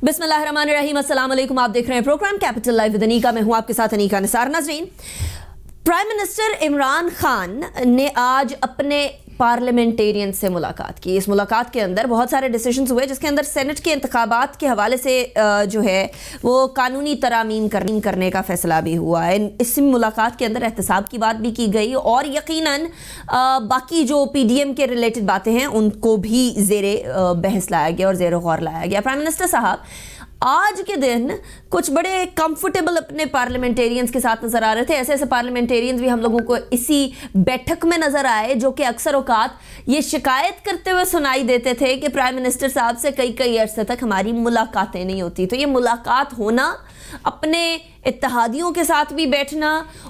बिस्मिल्लाहिर्रहमानिर्रहीम, अस्सलाम वालेकुम। आप देख रहे हैं program capital live with Anika. मैं हूं आपके साथ अनीका निसार। नाज़रीन, प्राइम मिनिस्टर इमरान खान ने आज अपने पार्लियामेंटेरियन से मुलाकात की। इस मुलाकात के अंदर बहुत सारे डिसीजंस हुए, जिसके अंदर सेनेट के इंतखाबात के हवाले से जो है वो कानूनी तरामीम करने का फैसला भी हुआ है। इस मुलाकात के अंदर एहतसाब की बात भी की गई और यकीनन बाकी जो पीडीएम के रिलेटेड बातें हैं उनको भी ज़ेरे बहस लाया गया और ज़ेरे गौर लाया गया। प्राइम मिनिस्टर साहब आज के दिन कुछ बड़े कंफर्टेबल अपने पार्लियामेंटेरियंस के साथ नजर आ रहे थे। ऐसे पार्लियामेंटेरियंस भी हम लोगों को इसी बैठक में नजर आए जो कि अक्सर औकात ये शिकायत करते हुए सुनाई देते थे कि प्राइम मिनिस्टर साहब से कई अरसे तक हमारी मुलाकातें नहीं होती। तो ये मुलाकात होना, अपने इत्तेहादियों के साथ भी बैठना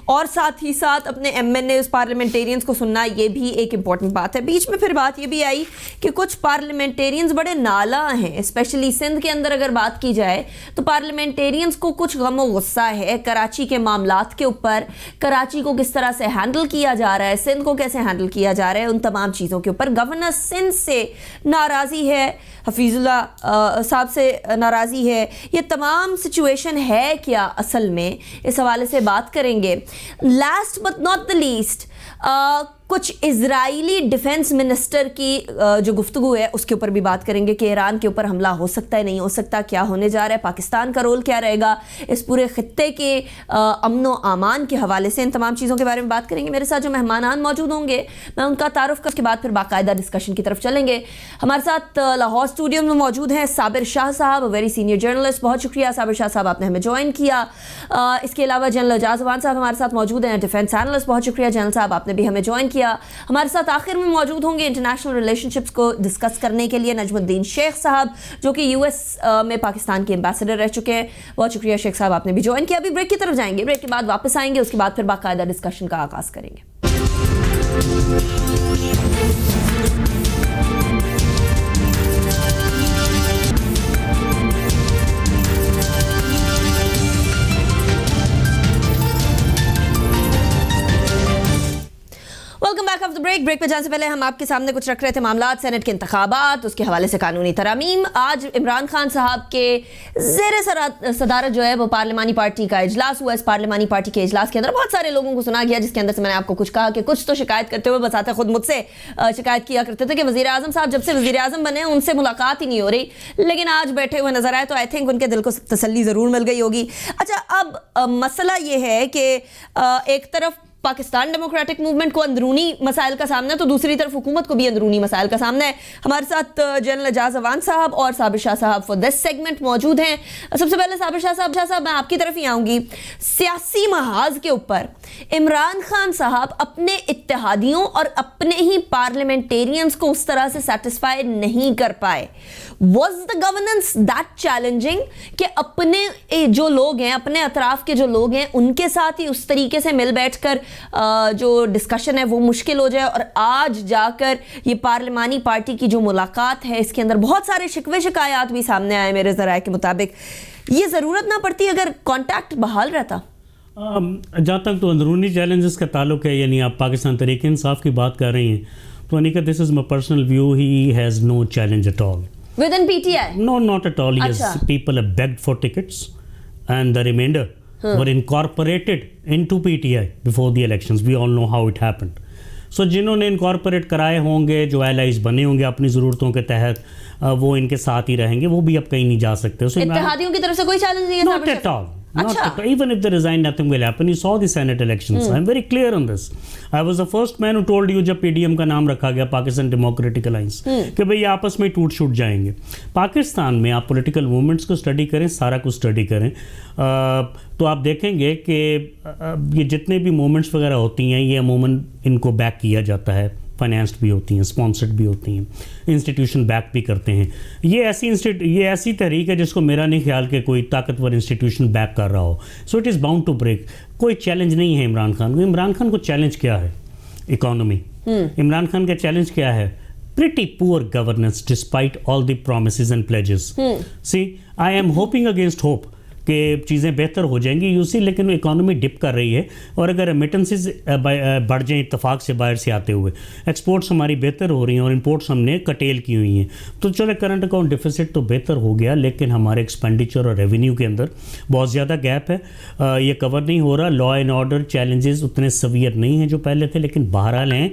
और साथ ही साथ अपने एमएनए पार्लियामेंटेरियंस को सुनना, ये भी एक इंपॉर्टेंट बात है। बीच में फिर बात ये भी आई कि कुछ पार्लियामेंटेरियंस बड़े नाला हैं। स्पेशली सिंध के अंदर अगर बात की जाए तो पार्लियामेंटेरियंस को कुछ गम और गुस्सा है कराची के मामलात के ऊपर। कराची को किस तरह से हैंडल किया जा रहा है, सिंध को कैसे हैंडल किया जा रहा है, उन तमाम चीज़ों के ऊपर। गवर्नर सिंध से नाराज़ी है, हफीजुल्लाह साहब से नाराज़ी है। ये तमाम सिचुएशन है क्या असल में, इस हवाले से बात करेंगे। Last but not the least, कुछ इजरायली डिफेंस मिनिस्टर की जो गुफ्तगू है उसके ऊपर भी बात करेंगे कि ईरान के ऊपर हमला हो सकता है, नहीं हो सकता, क्या होने जा रहा है, पाकिस्तान का रोल क्या रहेगा इस पूरे खित्ते के अमन व अमान के हवाले से। इन तमाम चीज़ों के बारे में बात करेंगे। मेरे साथ जो मेहमानान मौजूद होंगे मैं उनका तारुफ करके बाद फिर बाकायदा डिस्कशन की तरफ चलेंगे। हमारे साथ लाहौर स्टूडियो में मौजूद हैं साबिर शाह साहब, वेरी सीनियर जर्नलिस्ट। बहुत शुक्रिया साबिर शाह साहब, आपने हमें ज्वाइन किया। इसके अलावा जनरल एजाज अवान साहब हमारे साथ मौजूद हैं, डिफेंस एनालिस्ट। बहुत शुक्रिया जनरल साहब, आपने भी हमें ज्वाइन किया। हमारे साथ आखिर में मौजूद होंगे इंटरनेशनल रिलेशनशिप्स को डिस्कस करने के लिए नजमुद्दीन शेख साहब, जो कि यूएस में पाकिस्तान के एम्बेसडर रह चुके हैं। बहुत शुक्रिया शेख साहब, आपने भी ज्वाइन किया। अभी ब्रेक की तरफ जाएंगे, ब्रेक के बाद वापस आएंगे, उसके बाद फिर बाकायदा डिस्कशन का आगाज करेंगे। Welcome back after break. Break पे जाने से पहले हम आपके सामने कुछ रख रहे थे मामलात, सेनेट के इंतखाबात, उसके हवाले से कानूनी तरामीम। आज इमरान खान साहब के ज़ेरे सदारत जो है वो पार्लिमानी पार्टी का इजलास हुआ। इस पार्लिमानी पार्टी के इजलास के अंदर बहुत सारे लोगों को सुना गया, जिसके अंदर से मैंने आपको कुछ कहा कि कुछ तो शिकायत करते हुए बसाते खुद मुझसे शिकायत किया करते थे कि वज़ीर आज़म साहब जब से वज़ीर आज़म बने उनसे मुलाकात ही नहीं हो रही। लेकिन आज बैठे हुए नजर आए तो आई थिंक उनके दिल को तसल्ली ज़रूर मिल गई होगी। अच्छा, अब मसला ये है कि एक तरफ पाकिस्तान डेमोक्रेटिक मूवमेंट को अंदरूनी मसाइल का सामना है, तो दूसरी तरफ हुकूमत को भी अंदरूनी मसाइल का सामना है। हमारे साथ जनरल एजाज अवान साहब और साबिर शाह साहब फॉर दिस सेगमेंट मौजूद हैं। सबसे पहले साबिर शाह साहब मैं आपकी तरफ ही आऊँगी। सियासी महाज के ऊपर इमरान खान साहब अपने इत्तेहादियों और अपने ही पार्लियामेंटेरियंस को उस तरह से सेटिस्फाई नहीं कर पाए। Was the governance that challenging कि अपने जो लोग हैं, अपने अतराफ के जो लोग हैं, उनके साथ ही उस तरीके से मिल बैठ कर जो डिस्कशन है वो मुश्किल हो जाए। और आज जाकर ये पार्लिमानी पार्टी की जो मुलाकात है इसके अंदर बहुत सारे शिकवे शिकायत भी सामने आए मेरे ज़राए के मुताबिक। ये ज़रूरत ना पड़ती अगर कॉन्टैक्ट बहाल रहता। जहाँ तक तो अंदरूनी चैलेंजेस का ताल्लुक है, यानी आप पाकिस्तान तहरीक इंसाफ की बात कर रही हैं, तो Anika this is my personal view, he has no challenge at all within PTI? No, not at all. Yes, people have begged for tickets and the remainder were incorporated into PTI before the elections. We all know how it happened. So जिन्होंने incorporate कराए होंगे, जो allies बने होंगे अपनी ज़रूरतों के तहत, वो इनके साथ ही रहेंगे, वो भी अब कहीं नहीं जा सकते। इत्तेहादियों की तरफ से कोई चैलेंज नहीं है? Not at all. Not at all. Even if they resign, nothing will happen. You saw the Senate elections. I'm very clear on this. I was the first man who told you जब PDM का नाम रखा गया, Pakistan democratic alliance, कि भाई आपस में टूट छूट जाएंगे। पाकिस्तान में आप पॉलिटिकल मूवमेंट्स को स्टडी करें, सारा कुछ स्टडी करें, तो आप देखेंगे कि ये जितने भी मूवमेंट्स वगैरह होती हैं, ये अमूमन इनको बैक किया जाता है, फाइनेंस्ड भी होती हैं, स्पॉन्सर्ड भी होती हैं, इंस्टीट्यूशन बैक भी करते हैं। ये ऐसी तहरीक है जिसको मेरा नहीं ख्याल कि कोई ताकतवर इंस्टीट्यूशन बैक कर रहा हो। So it is bound to break. कोई चैलेंज नहीं है इमरान खान को। इमरान खान को चैलेंज क्या है? इकोनॉमी। इमरान खान का चैलेंज क्या है? Pretty poor governance despite all the promises and pledges. See, I am hoping against hope کہ چیزیں بہتر ہو جائیں گی. یو سی لیکن اکانومی ڈپ کر رہی ہے, اور اگر ریمیٹنسز بڑھ جائیں اتفاق سے باہر سے آتے ہوئے, ایکسپورٹس ہماری بہتر ہو رہی ہیں اور امپورٹس ہم نے کٹیل کی ہوئی ہیں, تو چلے کرنٹ اکاؤنٹ ڈیفیسٹ تو بہتر ہو گیا, لیکن ہمارے ایکسپینڈیچر اور ریونیو کے اندر بہت زیادہ گیپ ہے, یہ کور نہیں ہو رہا. لا اینڈ آرڈر چیلنجز اتنے سویئر نہیں ہیں جو پہلے تھے, لیکن بہرحال ہیں.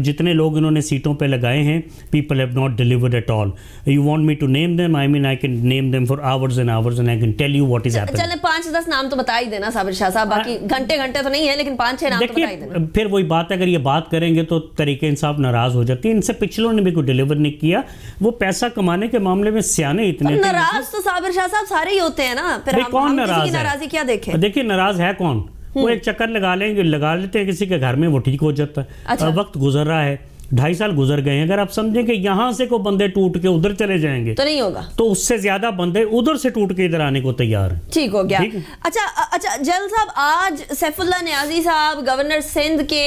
جتنے لوگ انہوں نے سیٹوں پہ لگائے ہیں, people have not delivered at all. You want me to name them, I mean I can name them for hours and hours and I can tell you what is happening. چلیں 5-10 نام تو بتا ہی دینا صابر شاہ صاحب, باقی گھنٹے تو نہیں ہے, لیکن 5-6 نام تو بتا ہی دینا. پھر وہی بات ہے, اگر یہ بات کریں گے تو تحریک انصاف ناراض ہو جاتی ہے. ان سے پچھلوں نے بھی کوئی ڈیلیور نہیں کیا, وہ پیسہ کمانے کے معاملے میں سیانے اتنے تھے. ناراض تو صابر شاہ صاحب سارے ہی ہوتے ہیں نا, پھر کون ناراض ہے؟ ناراضی کیا دیکھیں. دیکھیے ناراض ہے کون, وہ ایک چکر لگا لیتے ہیں کسی کے گھر میں, وہ ٹھیک ہو جاتا ہے. وقت گزر رہا ہے, 2.5 سال گزر گئے ہیں. اگر آپ سمجھیں کہ یہاں سے کوئی بندے ٹوٹ کے ادھر چلے جائیں گے تو نہیں ہوگا, تو اس سے زیادہ بندے ادھر سے ٹوٹ کے ادھر آنے کو تیار ہیں. ٹھیک ہو گیا. اچھا جل صاحب, آج سیف اللہ نیازی صاحب گورنر سندھ کے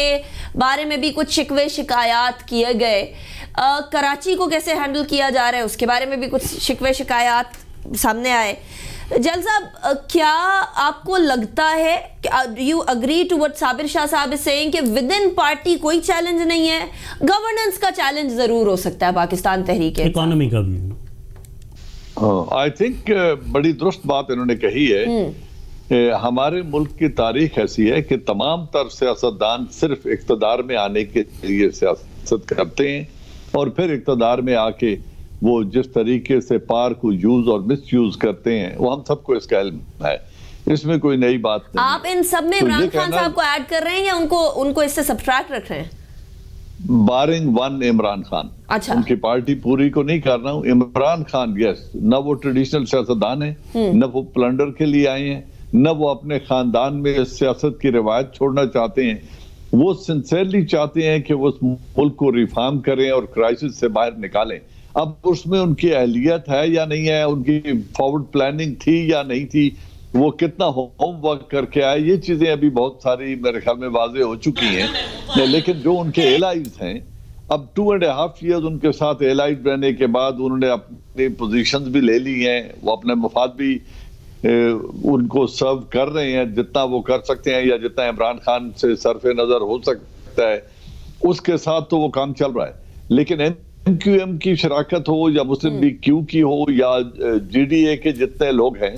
بارے میں بھی کچھ شکوے شکایات کیے گئے. کراچی کو کیسے ہینڈل کیا جا رہا ہے اس کے بارے میں بھی کچھ شکوے شکایات سامنے آئے. جل صاحب, کیا آپ کو لگتا ہے کہ یو اگری ٹو وٹ صابر شاہ صاحب از سیئنگ کہ ود ان پارٹی کوئی چیلنج نہیں ہے, گورننس کا چیلنج ضرور ہو سکتا ہے پاکستان تحریک اکانومی کا بھی؟ آئی تھنک بڑی درست بات انہوں نے کہی ہے. ہمارے ملک کی تاریخ ایسی ہے کہ تمام تر سیاستدان صرف اقتدار میں آنے کے لیے سیاست کرتے ہیں, اور پھر اقتدار میں آ کے وہ جس طریقے سے پار کو یوز اور مس یوز کرتے ہیں وہ ہم سب کو اس کا علم ہے, اس میں کوئی نئی بات نہیں. آپ ان سب میں عمران خان صاحب کو ایڈ کر رہے ہیں یا ان کو اس سے سبٹریکٹ رکھ رہے ہیں؟ بارنگ ون عمران خان, ان کی پارٹی پوری کو نہیں کر رہا ہوں. عمران خان یس, نہ وہ ٹریڈیشنل سیاستدان ہیں, نہ وہ پلنڈر کے لیے آئے ہیں, نہ وہ اپنے خاندان میں سیاست کی روایت چھوڑنا چاہتے ہیں. وہ سنسیئرلی چاہتے ہیں کہ وہ اس ملک کو ریفارم کریں اور کرائسس سے باہر نکالیں. اب اس میں ان کی اہلیت ہے یا نہیں ہے, ان کی فارورڈ پلاننگ تھی یا نہیں تھی, وہ کتنا ہوم ورک کر کے آئے, یہ چیزیں ابھی بہت ساری میرے خیال میں واضح ہو چکی ہیں. لیکن جو ان کے ایلائز ہیں, اب 2.5 ایئرز ان کے ساتھ ایلائز رہنے کے بعد انہوں نے اپنی پوزیشنز بھی لے لی ہیں, وہ اپنے مفاد بھی ان کو سرو کر رہے ہیں جتنا وہ کر سکتے ہیں, یا جتنا عمران خان سے صرف نظر ہو سکتا ہے اس کے ساتھ تو وہ کام چل رہا ہے. لیکن ایم کیو ایم کی شراکت ہو یا مسلم لیگ کیو کی ہو یا جی ڈی اے کے جتنے لوگ ہیں,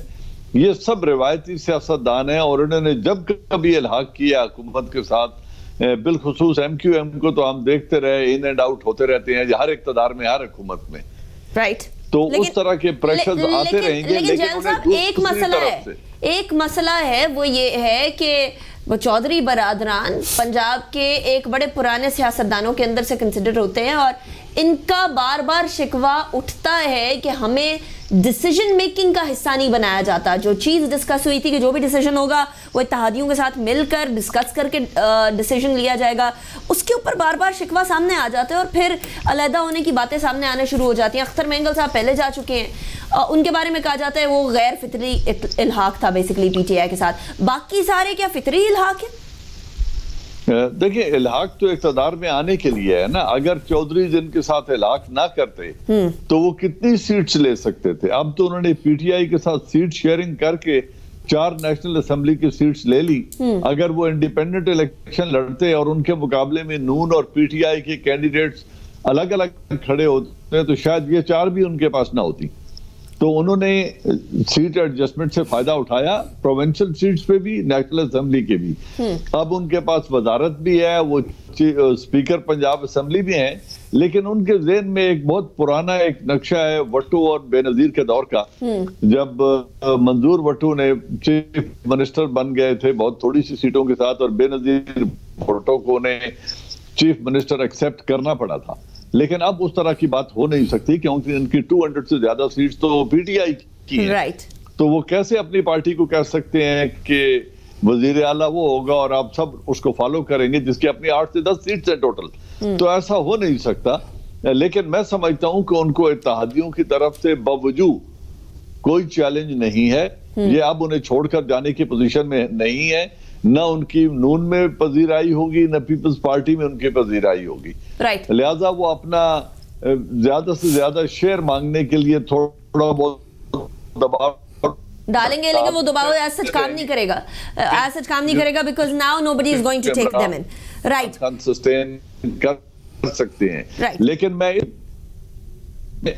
یہ سب روایتی سیاستدان ہیں, اور انہوں نے جب کبھی الحاق کیا حکومت کے ساتھ, بالخصوص ایم کیو ایم کو تو ہم دیکھتے رہے ان اینڈ آؤٹ ہوتے رہتے ہیں ہر اقتدار میں, ہر حکومت میں. رائٹ, تو اس طرح کے پریشرز آتے رہیں گے. لیکن ایک مسئلہ ہے, وہ یہ ہے کہ وہ چودھری برادران پنجاب کے ایک بڑے پرانے سیاستدانوں کے اندر سے کنسیڈر ہوتے ہیں, اور ان کا بار بار شکوہ اٹھتا ہے کہ ہمیں ڈیسیجن میکنگ کا حصہ نہیں بنایا جاتا. جو چیز ڈسکس ہوئی تھی کہ جو بھی ڈیسیجن ہوگا وہ اتحادیوں کے ساتھ مل کر ڈسکس کر کے ڈیسیجن لیا جائے گا, اس کے اوپر بار بار شکوہ سامنے آ جاتے ہیں, اور پھر علیحدہ ہونے کی باتیں سامنے آنے شروع ہو جاتی ہیں. اختر مینگل صاحب پہلے جا چکے ہیں, ان کے بارے میں کہا جاتا ہے وہ غیر فطری الحاق تھا بیسیکلی پی ٹی آئی کے ساتھ. باقی سارے کیا فطری الحاق ہے؟ دیکھیں, الحاق تو اقتدار میں آنے کے لیے ہے نا. اگر چودھری جن کے ساتھ الحاق نہ کرتے تو وہ کتنی سیٹس لے سکتے تھے. اب تو انہوں نے پی ٹی آئی کے ساتھ سیٹ شیئرنگ کر کے 4 نیشنل اسمبلی کی سیٹس لے لی. اگر وہ انڈیپینڈنٹ الیکشن لڑتے اور ان کے مقابلے میں نون اور پی ٹی آئی کے کینڈیڈیٹس الگ الگ کھڑے ہوتے تو شاید یہ 4 بھی ان کے پاس نہ ہوتی. تو انہوں نے سیٹ ایڈجسٹمنٹ سے فائدہ اٹھایا, پروونشل سیٹس پہ بھی, نیشنل اسمبلی کے بھی. اب ان کے پاس وزارت بھی ہے, وہ اسپیکر پنجاب اسمبلی بھی ہیں, لیکن ان کے ذہن میں ایک بہت پرانا ایک نقشہ ہے وٹو اور بے نظیر کے دور کا, جب منظور وٹو نے چیف منسٹر بن گئے تھے بہت تھوڑی سی سیٹوں کے ساتھ, اور بے نظیر بھٹو کو انہیں چیف منسٹر ایکسپٹ کرنا پڑا تھا. لیکن اب اس طرح کی بات ہو نہیں سکتی کیونکہ ان کی 200 سے زیادہ سیٹس تو پی ٹی آئی کی ہیں. تو وہ کیسے اپنی پارٹی کو کہہ سکتے ہیں کہ وزیر اعلیٰ وہ ہوگا اور آپ سب اس کو فالو کریں گے جس کی اپنی 8 سے 10 سیٹس ہیں ٹوٹل. تو ایسا ہو نہیں سکتا. لیکن میں سمجھتا ہوں کہ ان کو اتحادیوں کی طرف سے باوجود کوئی چیلنج نہیں ہے. یہ اب انہیں چھوڑ کر جانے کی پوزیشن میں نہیں ہے, نہ ان کی نون میں پذیرائی ہوگی, نہ پیپلز پارٹی میں ان کی پذیرائی ہوگی. لہٰذا وہ اپنا زیادہ سے زیادہ شیئر مانگنے کے لیے تھوڑا بہت دباؤ ڈالیں گے لیکن وہ دوبارہ ایز سچ کام نہیں کرے گا, ایز سچ کام نہیں کرے گا because now nobody is going to take them in. Right, sustain کر سکتے ہیں. لیکن میں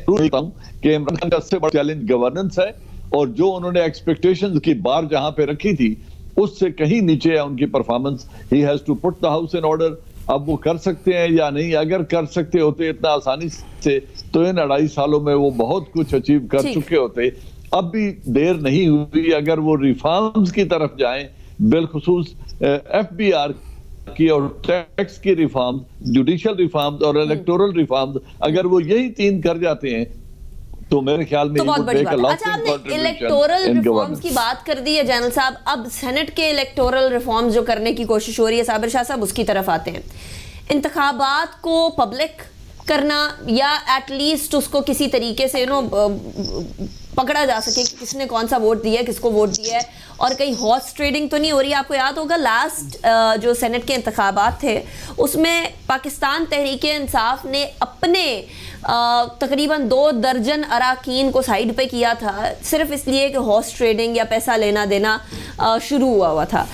ہوں کہ عمران خان کا سب سے بڑا چیلنج گورننس ہے, اور جو انہوں نے ایکسپیکٹیشنز کی بار جہاں پہ رکھی تھی اس سے کہیں نیچے ہے ان کی performance. He has to put the house in order. اب وہ کر سکتے ہیں یا نہیں؟ اگر کر سکتے ہوتے اتنا آسانی سے تو ان 2.5 سالوں میں وہ بہت کچھ اچیو کر چکے ہوتے. اب بھی دیر نہیں ہوئی. اگر وہ ریفارمز کی طرف جائیں, بالخصوص ایف بی آر کی اور ٹیکس کی ریفارمز, جوڈیشل ریفارمز اور الیکٹورل ریفارمز, اگر وہ یہی 3 کر جاتے ہیں تو میرے خیال میں بہت بڑی بات. اچھا, آپ نے الیکٹورل ریفارمز کی بات کر دی ہے جنرل صاحب. اب سینٹ کے الیکٹورل ریفارمز جو کرنے کی کوشش ہو رہی ہے, صابر شاہ صاحب اس کی طرف آتے ہیں. انتخابات کو پبلک کرنا یا ایٹ لیسٹ اس کو کسی طریقے سے پکڑا جا سکے کہ کس نے کون سا ووٹ دیا ہے, کس کو ووٹ دیا ہے, اور کہیں ہارس ٹریڈنگ تو نہیں ہو رہی. آپ کو یاد ہوگا لاسٹ جو سینٹ کے انتخابات تھے اس میں پاکستان تحریک انصاف نے اپنے تقریباً 2 درجن اراکین کو سائیڈ پہ کیا تھا, صرف اس لیے کہ ہارس ٹریڈنگ یا پیسہ لینا دینا شروع ہوا تھا.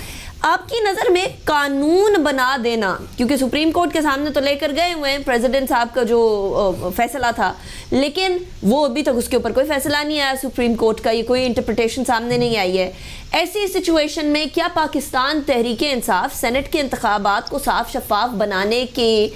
آپ کی نظر میں قانون بنا دینا, کیونکہ سپریم کورٹ کے سامنے تو لے کر گئے ہوئے ہیں پریزیڈنٹ صاحب کا جو فیصلہ تھا, لیکن وہ ابھی تک اس کے اوپر کوئی فیصلہ نہیں آیا سپریم کورٹ کا, یہ کوئی انٹرپریٹیشن سامنے نہیں آئی ہے. ایسی سچویشن میں کیا پاکستان تحریک انصاف سینٹ کے انتخابات کو صاف شفاف بنانے کے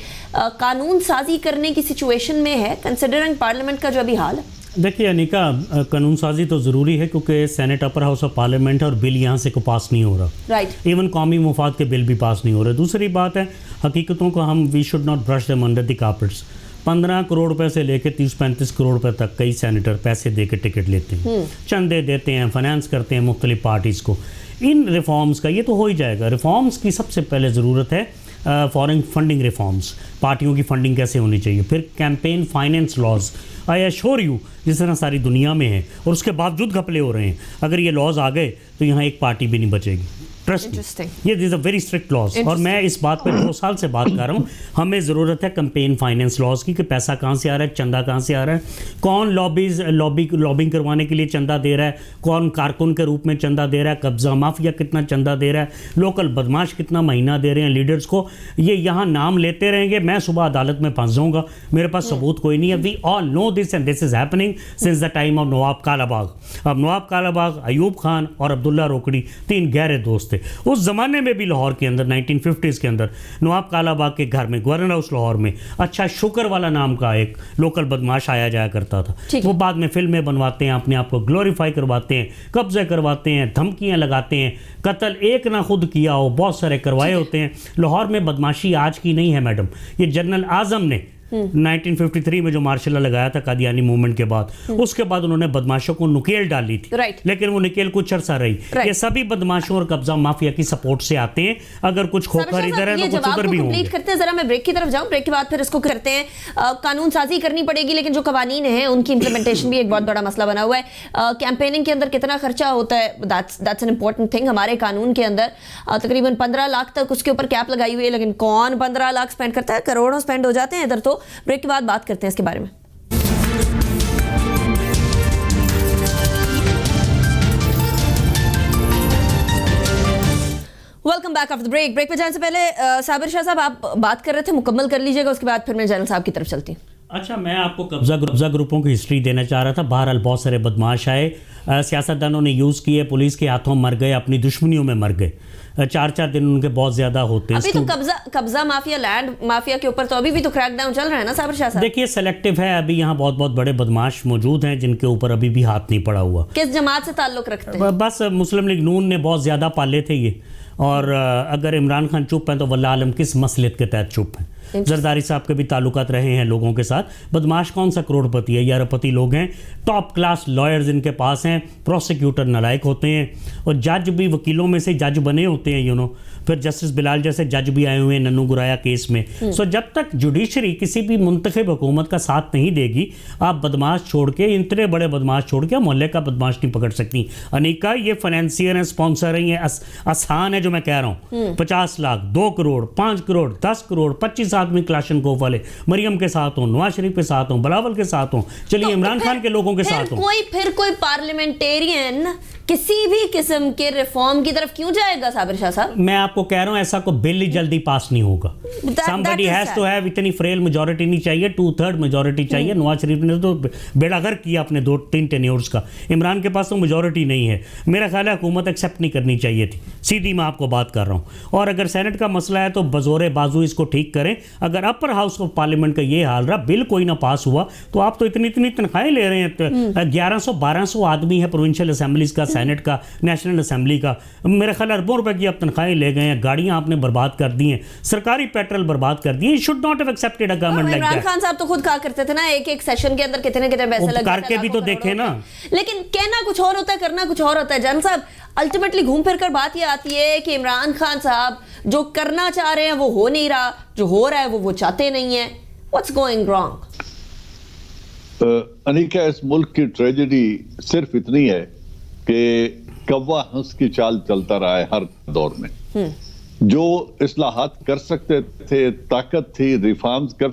قانون سازی کرنے کی سچویشن میں ہے, کنسیڈرنگ پارلیمنٹ کا جو ابھی حال ہے؟ دیکھیے انیکا, قانون سازی تو ضروری ہے کیونکہ senate upper house of parliament ہے اور بل یہاں سے کو پاس نہیں ہو رہا. رائٹ, ایون قومی مفاد کے بل بھی پاس نہیں ہو رہے. دوسری بات ہے, حقیقتوں کو ہم we should not brush them under the carpets. 15 crore روپے سے لے کے 30-35 کروڑ روپے تک کئی سینیٹر پیسے دے کے ٹکٹ لیتے ہیں, چندے دیتے ہیں, فائنانس کرتے ہیں مختلف پارٹیز کو. ان ریفارمز کا یہ تو ہو ہی جائے گا. ریفارمز کی سب سے پہلے ضرورت ہے فارن فنڈنگ ریفارمز, پارٹیوں کی فنڈنگ کیسے ہونی چاہیے. پھر campaign finance laws, I assure you جس طرح ساری دنیا میں ہے اور اس کے باوجود گھپلے ہو رہے ہیں, اگر یہ لاز آ گئے تو یہاں ایک پارٹی بھی نہیں بچے گی. یہ these are very strict laws, اور میں اس بات پہ 2 سال سے بات کر رہا ہوں. ہمیں ضرورت ہے کمپین فائنینس لاز کی, کہ پیسہ کہاں سے آ رہا ہے, چندہ کہاں سے آ رہا ہے, کون لابنگ کروانے کے لیے چندہ دے رہا ہے, کون کارکن کے روپ میں چندہ دے رہا ہے, قبضہ مافیا کتنا چندہ دے رہا ہے, لوکل بدماش کتنا مہینہ دے رہے ہیں لیڈرز کو. یہ یہاں نام لیتے رہیں گے, میں صبح عدالت میں پھنس جاؤں گا, میرے پاس ثبوت کوئی نہیں ہے. We all know this and this is happening since the time of Nawab Kala Bagh. اب نواب کالا باغ, ایوب خان اور عبداللہ روکڑی 3 گہرے دوست تھے. اس زمانے میں بھی لاہور کے اندر 1950s کے اندر نواب کالا باغ کے گھر میں گورنر ہاؤس لاہور میں اچھا شکر والا نام کا ایک لوکل بدماش آیا جایا کرتا تھا. وہ بعد میں فلمیں بنواتے ہیں, اپنے آپ کو گلوریفائی کرواتے ہیں, قبضے کرواتے ہیں, دھمکیاں لگاتے ہیں. قتل ایک نہ خود کیا ہو, بہت سارے کروائے ہوتے ہیں. لاہور میں بدماشی آج کی نہیں ہے میڈم, یہ جنرل اعظم نے 1953 میں جو مارشل لا لگایا تھا قادیانی موومنٹ کے بعد, اس کے بعد انہوں نے بدماشوں کو نکیل ڈالی تھی, لیکن وہ نکیل کچھ عرصہ رہی. یہ سبھی بدماشوں اور قبضہ مافیا کی سپورٹ سے آتے ہیں. اگر کچھ کھوکھر ادھر ہے تو کچھ ادھر بھی ہوں گے. کرتے ہیں, ذرا میں بریک کی طرف جاؤں, بریک کے بعد پھر اس کو کرتے ہیں. قانون سازی کرنی پڑے گی, لیکن جو قوانین ہیں ان کی امپلیمنٹیشن بھی ایک بہت بڑا مسئلہ بنا ہوا ہے. کیمپیننگ کے اندر کتنا خرچہ ہوتا ہے, دیٹس این امپورٹنٹ تھنگ. ہمارے قانون کے اندر تقریباً 15 لاکھ تک اس کے اوپر کیپ لگائی ہوئی ہے, لیکن کون 15 لاکھ اسپینڈ کرتا ہے, کروڑوں اسپینڈ ہو جاتے ہیں ادھر. تو بریک کے بعد بات کرتے ہیں اس کے بارے میں. Welcome back after break. Break پہ جانے سے پہلے صابر شاہ صاحب آپ بات کر رہے تھے, مکمل کر لیجیے گا, اس کے بعد پھر میں جنرل صاحب کی طرف چلتی ہوں. اچھا, میں آپ کو قبضہ گروپوں کی ہسٹری دینا چاہ رہا تھا. بہرحال بہت سارے بدماش آئے, سیاستدانوں نے یوز کیے, پولیس کے ہاتھوں مر گئے, اپنی دشمنیوں میں مر گئے. 4 دن ان کے بہت زیادہ ہوتے ہیں. ابھی تو قبضہ مافیا, لینڈ مافیا کے اوپر تو ابھی بھی تو کریک ڈاؤن چل رہا ہے نا صابر شاہ صاحب. دیکھیے سلیکٹیو ہے, ابھی یہاں بہت بڑے بدماش موجود ہیں جن کے اوپر ابھی بھی ہاتھ نہیں پڑا ہوا. کس جماعت سے تعلق رکھتے ہیں؟ بس مسلم لیگ نون نے بہت زیادہ پالے تھے یہ, اور اگر عمران خان چپ ہیں تو واللہ عالم کس مسلط کے تحت چپ ہیں. زرداری صاحب کے بھی تعلقات رہے ہیں لوگوں کے ساتھ. بدماش کون سا کروڑ پتی ہے, 11 پتی لوگ ہیں, ٹاپ کلاس لائرز ان کے پاس ہیں, پروسیکیوٹر نالائق ہوتے ہیں, اور جج بھی وکیلوں میں سے جج بنے ہوتے ہیں. پھر جسٹس بلال جیسے جج بھی آئے ہوئے ہیں ننو گرایا کیس میں. سو جب تک جوڈیشری کسی بھی منتخب حکومت کا ساتھ نہیں دے گی, آپ بدماش چھوڑ کے, اتنے بڑے بدماش چھوڑ کے محلے کا بدماش نہیں پکڑ سکتی. انیکا یہ فائنینسیئر ہیں, اسپانسر ہیں, یہ آسان ہے جو میں کہہ رہا ہوں. 50 لاکھ, 2 کروڑ, 5 کروڑ, 10 کروڑ, 25 साथ में क्लाशनकोव वाले, मरियम के साथ हों, नवाज शरीफ के साथ हों, बिलावल के साथ हों, चलिए इमरान खान के लोगों के साथ हों। फिर कोई पार्लियामेंटेरियन किसी भी किस्म के रिफॉर्म की तरफ क्यों जाएगा साबिर शाह साहब? मैं आपको कह रहा हूं ऐसा कोई बिल ही जल्दी पास नहीं होगा। Somebody has to have, इतनी फ्रेल मेजॉरिटी नहीं चाहिए, 2/3 मेजॉरिटी चाहिए। नवाज शरीफ ने तो बेड़ागर किया अपने 2-3 टेन्योर्स का, इमरान के पास तो मेजॉरिटी नहीं है। मेरा ख्याल है हुकूमत एक्सेप्ट नहीं करनी चाहिए थी, सीधी मैं आपको बात कर रहा हूँ। और अगर सेनेट का मसला है तो बजोरे बाजू इसको ठीक करें। अगर अपर हाउस ऑफ पार्लियामेंट का ये हाल रहा, बिल कोई ना पास हुआ, तो आप तो इतनी तनख्वाहें ले रहे हैं। 1100-1200 आदमी है प्रोविंशियल असेंबलीज का, सेनेट का, नेशनल असेंबली का, मेरा ख्याल अरबों रुपए की आप तनख्वाहें ले गए हैं, गाड़ियां आपने बर्बाद कर दी हैं, सरकारी पेट्रोल बर्बाद कर दिए। Should not have accepted a government like that. Imran Khan साहब तो खुद कहा करते थे ना, एक सेशन के अंदर कितने पैसे लग करके भी तो देखे ना। लेकिन कहना कुछ और होता है, करना कुछ और होता है। जनरल साहब, अल्टीमेटली घूम फिर कर बात ये आती है कि इमरान खान साहब जो करना चाह रहे हैं वो हो नहीं रहा, जो हो रहा है वो चाहते नहीं है। What's going wrong? अनिका, इस मुल्क की ट्रेजेडी सिर्फ इतनी है कि कौवा हंस की चाल चलता रहा है हर दौर में। जो इस्लाहात कर सकते थे, ताकत थी, रिफॉर्म्स कर।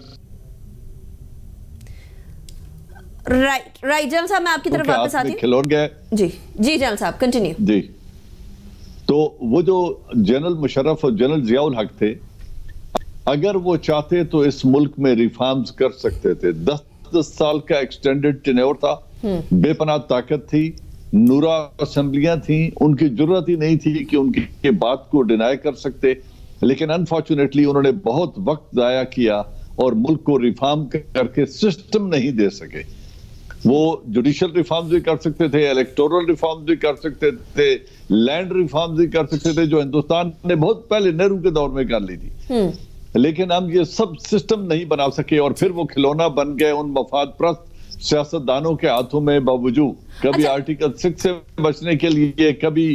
राइट जनरल साहब, मैं आपकी तरफ वापस आती हूं। खिलौन गए जी जनरल साहब, कंटिन्यू। जी, तो वो जो जनरल मुशर्रफ और जनरल जियाउल हक थे, अगर वो चाहते तो इस मुल्क में रिफॉर्म्स कर सकते थे। 10 साल का एक्सटेंडेड टेन्योर था, बेपनाह ताकत थी, नूरा असेंबलियां थी, उनकी जरूरत ही नहीं थी कि उनकी बात को डिनाई कर सकते। लेकिन अनफॉर्चुनेटली उन्होंने बहुत वक्त जाया किया और मुल्क को रिफॉर्म करके सिस्टम नहीं दे सके। वो जुडिशियल रिफॉर्म्स भी कर सकते थे, इलेक्टोरल रिफॉर्म्स भी कर सकते थे, लैंड रिफॉर्म्स भी कर सकते थे, जो हिंदुस्तान ने बहुत पहले नेहरू के दौर में कर ली थी। लेकिन हम ये सब सिस्टम नहीं बना सके और फिर वो खिलौना बन गए उन मफाद प्रस्त सियासतदानों के हाथों में। बावजूद कभी आर्टिकल 6 से बचने के लिए, कभी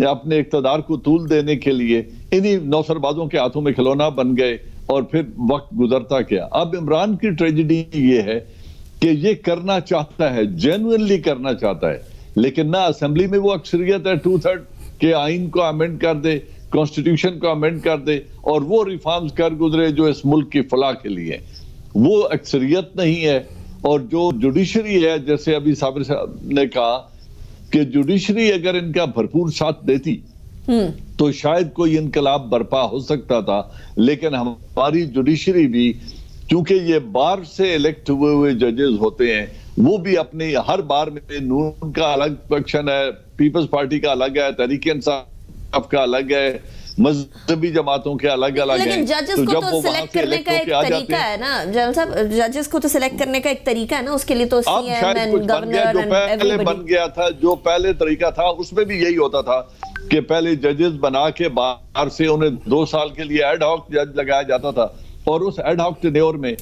अपने इक़्तिदार को तूल देने के लिए, इन्हीं नौसरबाजों के हाथों में खिलौना बन गए और फिर वक्त गुजरता गया। अब इमरान की ट्रेजेडी ये है कि ये करना चाहता है, जेन्युइनली करना चाहता है, लेकिन ना असेंबली में वो अक्सरियत है 2/3 के आइन को अमेंड कर दे, कॉन्स्टिट्यूशन को अमेंड कर दे और वो रिफॉर्म्स कर गुजरे जो इस मुल्क की फलाह के लिए। वो अक्सरियत नहीं है। और जो जुडिशरी है, जैसे अभी साबिर साहब ने कहा कि जुडिशरी अगर इनका भरपूर साथ देती तो शायद कोई इनकलाब बर्पा हो सकता था। लेकिन हमारी जुडिशरी भी, क्योंकि ये बार से इलेक्ट हुए जजेस होते हैं, वो भी अपने हर बार में, नून का अलग फैक्शन है, पीपल्स पार्टी का अलग है, तहरीक इंसाफ का अलग है, मजहबी जमातों के अलग अलग हैं। लेकिन जजेस को तो सिलेक्ट करने का एक तरीका है ना जनरल साहब, जजेस को तो सिलेक्ट करने का एक तरीका है ना, उसके लिए तो सीएम एंड गवर्नर एंड पहले बन गया था, जो पहले तरीका था उसमें भी यही होता था कि पहले जजेस बना के बाहर से उन्हें 2 साल के लिए एड हॉक जज लगाया जाता था और उस एड हॉक टेन्योर में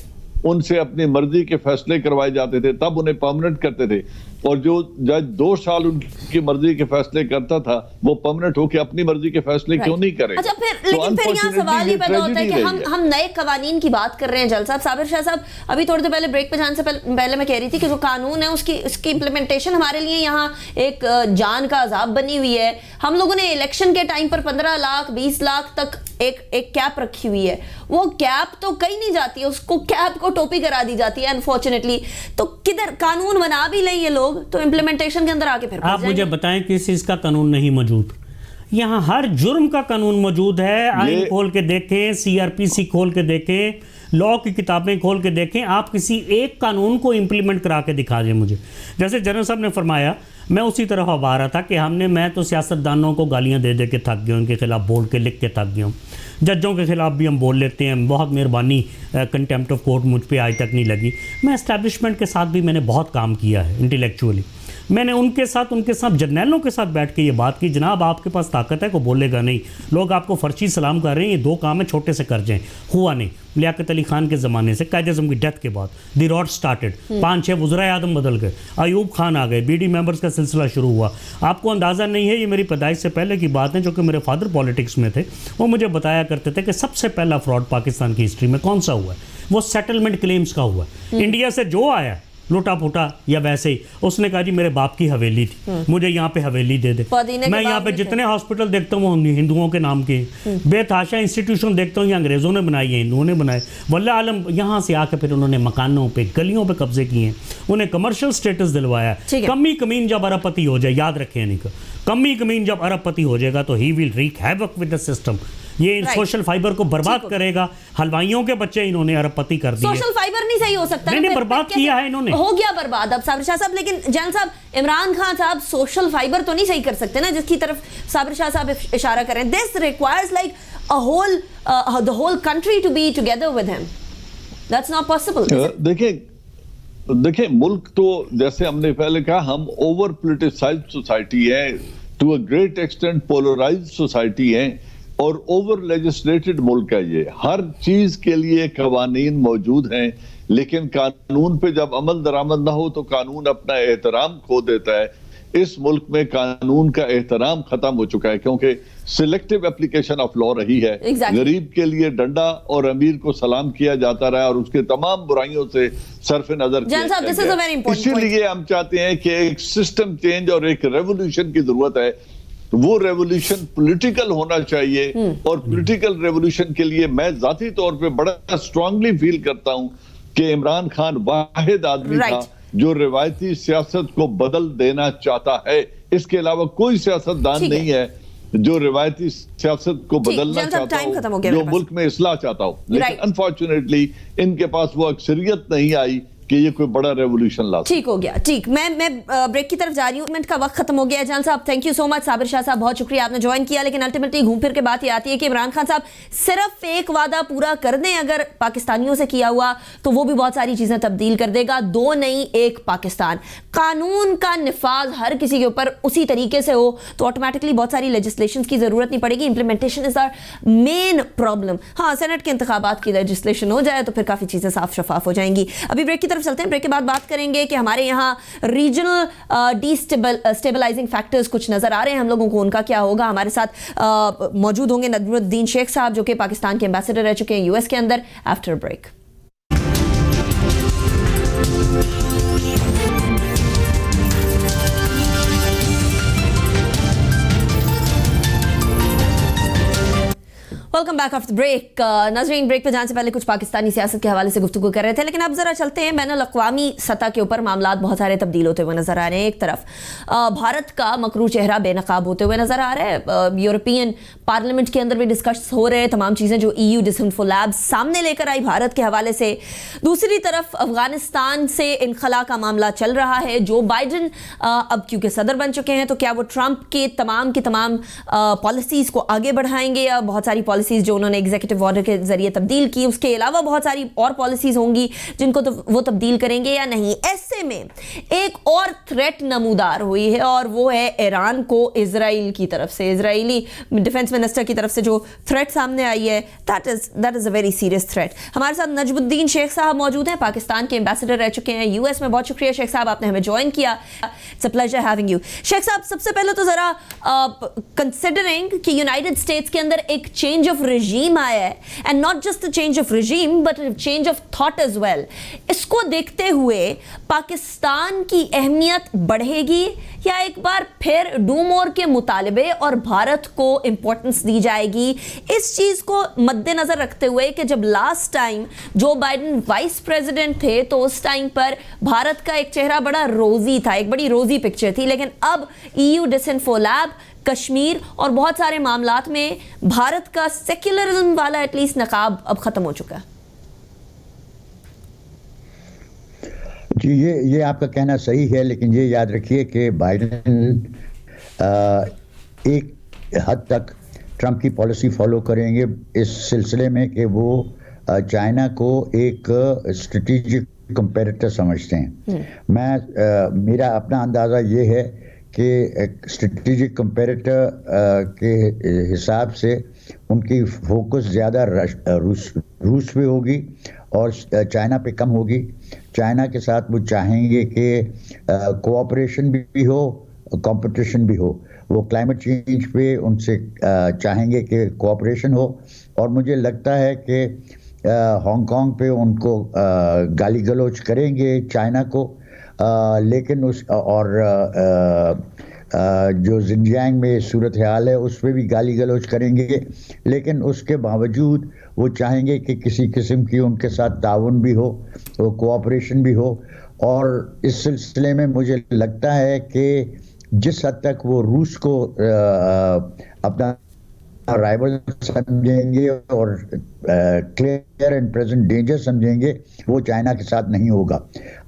उनसे अपनी मर्जी के फैसले करवाए जाते थे, तब उन्हें परमानेंट करते थे। और जो जज 2 साल उनकी मर्जी के फैसले करता था, वो परमानेंट होकर अपनी मर्जी के फैसले क्यों नहीं करे? अच्छा, लेकिन फिर यहाँ सवाल ये पैदा होता है कि हम नए कवानीन की बात कर रहे हैं। जल साहब, साबिर शाह साहब, अभी थोड़ी देर पहले ब्रेक पे जाने से पहले मैं कह रही थी कि जो कानून है उसकी इम्प्लीमेंटेशन हमारे लिए यहाँ एक जान का अजाब बनी हुई है। हम लोगों ने इलेक्शन के टाइम पर 15 लाख 20 लाख तक एक कैप रखी हुई है, वो कैप तो कहीं नहीं जाती है, उसको कैप को टोपी करा दी जाती है अनफॉर्चुनेटली। तो किधर कानून बना भी लें ये लोग, तो इम्प्लीमेंटेशन के अंदर आके फिर आप मुझे बताएं किस चीज का कानून नहीं मौजूद? यहाँ हर जुर्म का कानून मौजूद है। आइन खोल के देखें, सीआरपीसी खोल के देखें, लॉ की किताबें खोल के देखें, आप किसी एक कानून को इंप्लीमेंट करा के दिखा दें मुझे। जैसे जनरल साहब ने फरमाया, मैं उसी तरह अब आ रहा था कि मैं तो सियासतदानों को गालियां दे दे के थक गया, उनके खिलाफ बोल के लिख के थक गया हूँ। जजों के खिलाफ भी हम बोल लेते हैं, बहुत मेहरबानी, कंटेम्प्ट ऑफ कोर्ट मुझ पे आज तक नहीं लगी। मैं एस्टैब्लिशमेंट के साथ भी मैंने बहुत काम किया है इंटेलेक्चुअली। मैंने उनके साथ जर्नैलों के साथ बैठ के ये बात की, जनाब आपके पास ताकत है, को बोलेगा नहीं, लोग आपको फर्शी सलाम कर रहे हैं, ये 2 काम है छोटे से कर जाएं। हुआ नहीं। लियाकत अली खान के ज़माने से, कायद आज़म की डेथ के बाद द रॉट स्टार्टेड, 5-6 वज़राए आज़म बदल गए, अयूब खान आ गए, बीडी मेंबर्स का सिलसिला शुरू हुआ। आपको अंदाज़ा नहीं है, ये मेरी पैदाइश से पहले की बात है, जो कि मेरे फादर पॉलिटिक्स में थे, वो मुझे बताया करते थे कि सबसे पहला फ्रॉड पाकिस्तान की हिस्ट्री में कौन सा हुआ है, वो सेटलमेंट क्लेम्स का हुआ है। इंडिया से जो आया लुटा पुटा या वैसे ही, उसने कहा जी मेरे बाप की हवेली थी, मुझे यहाँ पे हवेली दे दे। मैं यहाँ पे जितने हॉस्पिटल देखता हूँ वो हिंदुओं के नाम के, बेतहाशा इंस्टीट्यूशन देखता हूँ ये अंग्रेज़ों ने बनाई है, हिंदुओं ने बनाए। वल्लाह आलम यहाँ से आके फिर उन्होंने मकानों पे, गलियों पे कब्जे किए हैं, उन्हें कमर्शियल स्टेटस दिलवाया। कमी कमीन जब अरबपति हो जाए, याद रखें नहीं, कमी कमीन जब अरबपति हो जाएगा तो he will rig havoc with the system. ये सोशल फाइबर को बर्बाद करेगा। हलवाइयों के बच्चे इन्होंने अरबपति कर दिए। सोशल फाइबर नहीं सही हो सकता, नहीं बर्बाद किया है इन्होंने, हो गया बर्बाद अब साबिर शाह साहब। लेकिन जैन साहब, इमरान खान साहब सोशल फाइबर तो नहीं सही कर सकते ना, जिसकी तरफ साबिर शाह साहब इशारा करें। This requires like the whole country to be together with him. That's not possible. देखिए मुल्क तो जैसे हमने पहले कहा, हम ओवर पोलिटिसाइज्ड सोसाइटी है, to a great extent polarized society है, और ओवर लेजिस्लेटेड मुल्क है ये। हर चीज के लिए कवानीन मौजूद हैं, लेकिन कानून पे जब अमल दरामद ना हो तो कानून अपना एहतराम खो देता है। इस मुल्क में कानून का एहतराम खत्म हो चुका है, क्योंकि सिलेक्टिव एप्लीकेशन ऑफ लॉ रही है। गरीब के लिए डंडा और अमीर को सलाम किया जाता रहा, और उसके तमाम बुराइयों से सरफ नजर किया जाता है। इसीलिए हम चाहते हैं कि एक सिस्टम चेंज और एक रेवोल्यूशन की जरूरत है। वो रेवोल्यूशन पॉलिटिकल होना चाहिए, और पॉलिटिकल रेवोल्यूशन के लिए मैं जाती तौर पे बड़ा स्ट्रांगली फील करता हूं कि इमरान खान वाहिद आदमी था जो रिवायती सियासत को बदल देना चाहता है। इसके अलावा कोई सियासतदान नहीं है जो रिवायती सियासत को बदलना चाहता हो, जो मुल्क में इस्लाह चाहता हो। लेकिन अनफॉर्चुनेटली इनके पास वो अक्सरियत नहीं आई कि ये कोई बड़ा रेवोल्यूशन ला। ठीक हो गया, ठीक। मैं ब्रेक की तरफ जा रही हूँ, मिनट का वक्त खत्म हो गया। जान साहब thank you so much, Sabir Shah साहब बहुत शुक्रिया आपने ज्वाइन किया। लेकिन अल्टीमेटली घूम फिर के बात ये आती है कि इमरान खान साहब सिर्फ एक वादा पूरा कर दें अगर पाकिस्तानियों से किया हुआ, तो वो भी बहुत सारी चीजें तब्दील कर देगा। दो नहीं एक पाकिस्तान, कानून का निफाज हर किसी के ऊपर उसी तरीके से हो तो ऑटोमेटिकली बहुत सारी लेजिस्लेशन की जरूरत नहीं पड़ेगी। Implementation is our main problem. हाँ, सेनेट के इंतखाबात की लेजिस्लेशन हो जाए तो फिर काफी चीजें साफ शफाफ हो जाएंगी। अभी ब्रेक की तरफ चलते हैं, ब्रेक के बाद बात करेंगे कि हमारे यहाँ रीजनल स्टेबलाइजिंग फैक्टर्स कुछ नजर आ रहे हैं हम लोगों को, उनका क्या होगा। हमारे साथ मौजूद होंगे नजमुद्दीन शेख साहब जो कि पाकिस्तान के एम्बेसडर रह चुके हैं यूएस के अंदर। After break. Welcome back after break. नाज़रीन, ब्रेक पे जाने से पहले कुछ पाकिस्तानी सियासत के हवाले से गुफ्तगू कर रहे थे, लेकिन अब जरा चलते हैं बैनुल अक़वामी सतह के ऊपर मामलात बहुत सारे तब्दील होते हुए नजर आ रहे हैं। एक तरफ भारत का मकरू चेहरा बेनकाब होते हुए नजर आ रहा है। यूरोपियन पार्लियामेंट के अंदर भी डिस्कस हो रहे हैं तमाम चीज़ें जो EU डिसइंफोलैब सामने लेकर आई भारत के हवाले से। दूसरी तरफ अफगानिस्तान से इनखला का मामला चल रहा है। जो बाइडन अब क्योंकि सदर बन चुके हैं तो क्या वो ट्रंप के तमाम पॉलिसीज़ को आगे बढ़ाएंगे, या बहुत सारी पॉलिसीज जो उन्होंने एग्जीक्यूटिव ऑर्डर के जरिए तब्दील की, उसके अलावा बहुत सारी और पॉलिसीज होंगी जिनको तो वो तब्दील करेंगे या नहीं। ऐसे में एक और थ्रेट नमूदार हुई है और वो है ईरान को इजराइल की तरफ से। इजरायली डिफेंस मिनिस्टर की तरफ से जो थ्रेट सामने आई है, that is a very serious threat. हमारे साथ नजमुद्दीन शेख साहब मौजूद हैं, पाकिस्तान के एम्बेसडर रह चुके हैं यूएस में। बहुत शुक्रिया शेख साहब, आपने हमें ज्वाइन किया। It's a pleasure having you. Sheikh साहब, सबसे पहले तो जरा कंसिडरिंग कि यूनाइटेड स्टेट्स के अंदर एक चेंज ऑफ regime आया है, and not just a change of regime but a change of thought as well, इसको देखते हुए पाकिस्तान की अहमियत बढ़ेगी या एक बार फिर डू मोर के मुतालबे और भारत को इंपॉर्टेंस दी जाएगी? इस चीज को मद्देनजर रखते हुए कि जब लास्ट टाइम जो बाइडन वाइस प्रेसिडेंट थे तो उस टाइम पर भारत का एक चेहरा बड़ा रोजी था, एक बड़ी रोजी पिक्चर थी, लेकिन अब EU डिसइंफोलैब, कश्मीर और बहुत सारे मामलात में भारत का सेक्युलरिज्म वाला एटलीस्ट नकाब अब खत्म हो चुका है। जी, ये आपका कहना सही है, लेकिन ये याद रखिए कि बाइडेन एक हद तक ट्रंप की पॉलिसी फॉलो करेंगे इस सिलसिले में कि वो चाइना को एक स्ट्रेटेजिक कंपेरेटर समझते हैं। मेरा अपना अंदाज़ा ये है कि स्ट्रेटेजिक कंपेरेटर के हिसाब से उनकी फोकस ज़्यादा रूस पे होगी और चाइना पे कम होगी। चाइना के साथ वो चाहेंगे कि कोऑपरेशन भी हो, कंपटीशन भी हो। वो क्लाइमेट चेंज पे उनसे चाहेंगे कि कोऑपरेशन हो, और मुझे लगता है कि हांगकांग पे उनको गाली गलौज करेंगे चाइना को, लेकिन उस और जो जिनजियांग में सूरत हाल है उस पर भी गाली गलौज करेंगे, लेकिन उसके बावजूद वो चाहेंगे कि किसी किस्म की उनके साथ ताउन भी हो, वो कोऑपरेशन भी हो। और इस सिलसिले में मुझे लगता है कि जिस हद तक वो रूस को अपना राइवल समझेंगे और क्लियर एंड प्रेजेंट डेंजर समझेंगे, वो चाइना के साथ नहीं होगा।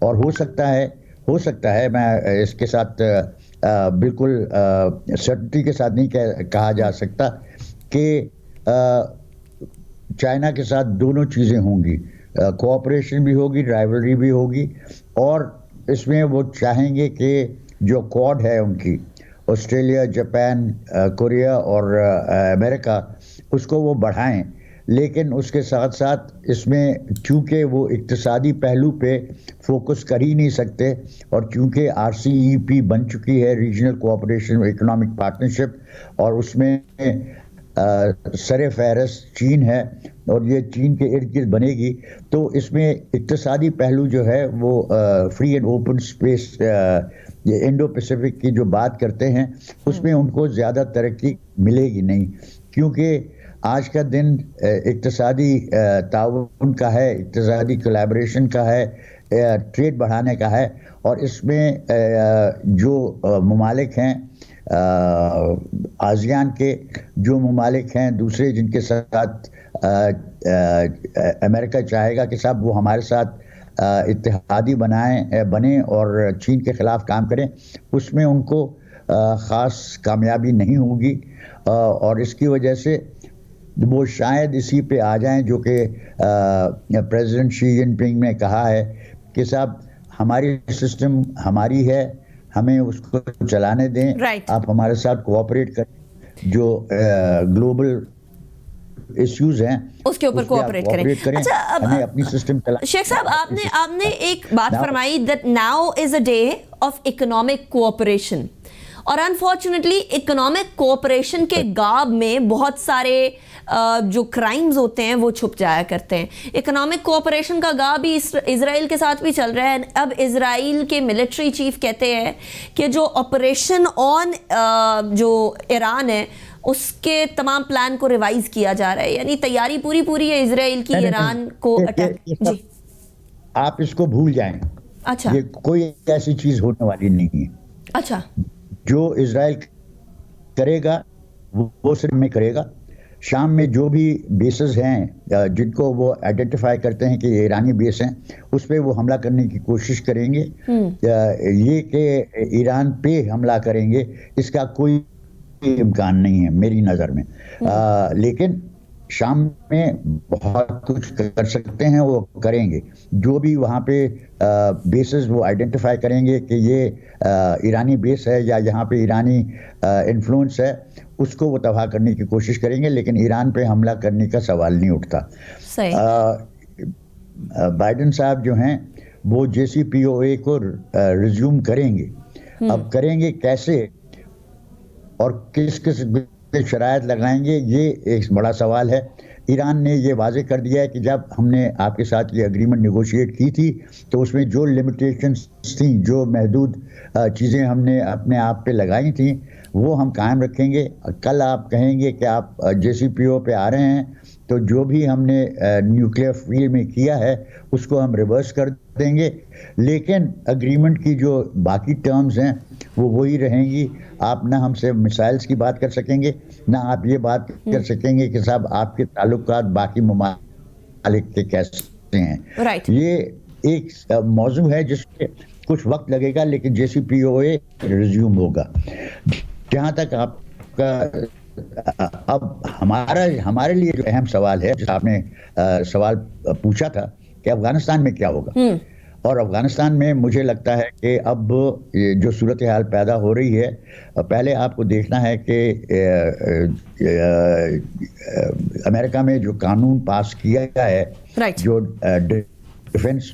और हो सकता है मैं इसके साथ बिल्कुल सर्टिनिटी के साथ नहीं कहा जा सकता कि चाइना के साथ दोनों चीज़ें होंगी, कोऑपरेशन भी होगी, राइवलरी भी होगी, और इसमें वो चाहेंगे कि जो क्वाड है उनकी, ऑस्ट्रेलिया, जापान, कोरिया और अमेरिका, उसको वो बढ़ाएं। लेकिन उसके साथ साथ इसमें चूंकि वो इक्तिसादी पहलू पे फोकस कर ही नहीं सकते, और चूंकि RCEP बन चुकी है, रीजनल कोऑपरेशन इकोनॉमिक पार्टनरशिप, और उसमें सरे फहरस्त चीन है और ये चीन के इर्द गिर्द बनेगी, तो इसमें इक्तिसादी पहलू जो है वो फ्री एंड ओपन स्पेस, ये इंडो पैसिफिक की जो बात करते हैं, उसमें उनको ज़्यादा तरक्की मिलेगी नहीं, क्योंकि आज का दिन इक्तिसादी ताउन का है, इक्तिसादी कोलैबोरेशन का है, ट्रेड बढ़ाने का है। और इसमें जो ममालिक हैं, आसियान के जो ममालिक हैं दूसरे, जिनके साथ अमेरिका चाहेगा कि साहब वो हमारे साथ इत्तेहादी बने और चीन के ख़िलाफ़ काम करें, उसमें उनको ख़ास कामयाबी नहीं होगी। और इसकी वजह से वो शायद इसी पे आ जाएं जो कि प्रेसिडेंट शी जिनपिंग ने कहा है कि साहब हमारी सिस्टम हमारी है, हमें उसको चलाने दें, आप हमारे साथ कोऑपरेट करें, जो ग्लोबल इश्यूज हैं उसके ऊपर कोऑपरेट करें। अच्छा, हमें अपनी सिस्टम शेख साहब, आपने एक बात फरमाई that now is a day of economic cooperation, और अनफॉर्चुनेटली इकोनॉमिक कोऑपरेशन के गाब में बहुत सारे जो क्राइम्स होते हैं वो छुप जाया करते हैं। इकोनॉमिक कोऑपरेशन का गाब भी इजराइल के साथ भी चल रहा है। अब इजराइल के मिलिट्री चीफ कहते हैं कि जो ऑपरेशन ऑन जो ईरान है उसके तमाम प्लान को रिवाइज किया जा रहा है, यानी तैयारी पूरी है इजराइल की ईरान को अटैक। जी, आप इसको भूल जाएं। अच्छा, ये कोई ऐसी चीज होने वाली नहीं है। अच्छा, जो इजराइल करेगा वो सिर्फ में करेगा। शाम में जो भी बेसेस हैं जिनको वो आइडेंटिफाई करते हैं कि ये ईरानी बेस हैं, उस पर वो हमला करने की कोशिश करेंगे। ये कि ईरान पे हमला करेंगे, इसका कोई इम्कान नहीं है मेरी नज़र में। लेकिन शाम में बहुत कुछ कर सकते हैं, वो करेंगे। जो भी वहाँ पे बेसेस वो आइडेंटिफाई करेंगे कि ये ईरानी बेस है या यहाँ पे ईरानी इन्फ्लुएंस है, उसको वो तबाह करने की कोशिश करेंगे, लेकिन ईरान पे हमला करने का सवाल नहीं उठता। बाइडेन साहब जो हैं वो JCPOA को रिज्यूम करेंगे। अब करेंगे कैसे और किस किस शरायत लगाएंगे, ये एक बड़ा सवाल है। ईरान ने ये वाजे कर दिया है कि जब हमने आपके साथ ये एग्रीमेंट नेगोशिएट की थी तो उसमें जो लिमिटेशंस थी, जो महदूद चीज़ें हमने अपने आप पे लगाई थी, वो हम कायम रखेंगे। कल आप कहेंगे कि आप JCPOA पे आ रहे हैं, तो जो भी हमने न्यूक्लियर फील्ड में किया है उसको हम रिवर्स कर देंगे, लेकिन एग्रीमेंट की जो बाकी टर्म्स हैं वो वही रहेंगी। आप ना हमसे मिसाइल्स की बात कर सकेंगे, ना आप ये बात कर सकेंगे कि साहब आपके ताल्लुकात बाकी ममालिक के कैसे हैं। ये एक मौजू है जिसपे कुछ वक्त लगेगा, लेकिन JCPOA रिज्यूम होगा। जहाँ तक आपका अब हमारे लिए जो अहम सवाल है, जिस आपने सवाल पूछा था कि अफगानिस्तान में क्या होगा, और अफगानिस्तान में मुझे लगता है कि अब जो सूरत हाल पैदा हो रही है, पहले आपको देखना है कि अमेरिका में जो कानून पास किया है, जो डिफेंस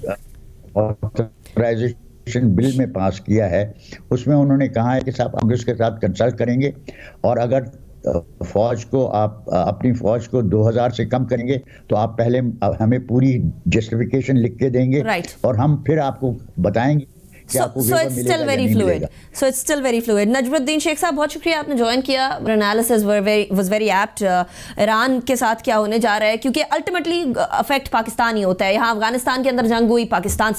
ऑथराइजेशन बिल में पास किया है, उसमें उन्होंने कहा है कि साहब कांग्रेस के साथ कंसल्ट करेंगे, और अगर فوج کو آپ اپنی فوج کو 2000 سے کم کریں گے تو آپ پہلے ہمیں پوری جسٹیفیکیشن لکھ کے دیں گے اور ہم پھر آپ کو بتائیں گے. So it's still very fluid. So it's still very fluid. نجم شیخ صاحب بہت شکریہ آپ نے جوائن کیا. Analysis was very apt. Iran کے ساتھ کیا ہونے جا رہا ہے کیونکہ الٹیمیٹلی افیکٹ پاکستان ہی ہوتا ہے. یہاں افغانستان کے اندر جنگ ہوئی, پاکستان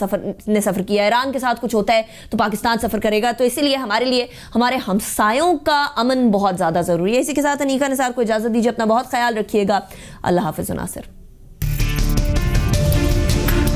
نے سفر کیا. ایران کے ساتھ کچھ ہوتا ہے تو پاکستان سفر کرے گا. تو اسی لیے ہمارے ہمسایوں کا امن بہت زیادہ ضروری ہے. اسی کے ساتھ انیکا نثار کو اجازت دیجیے. اپنا بہت خیال رکھیے گا. اللہ حافظ. ناصر.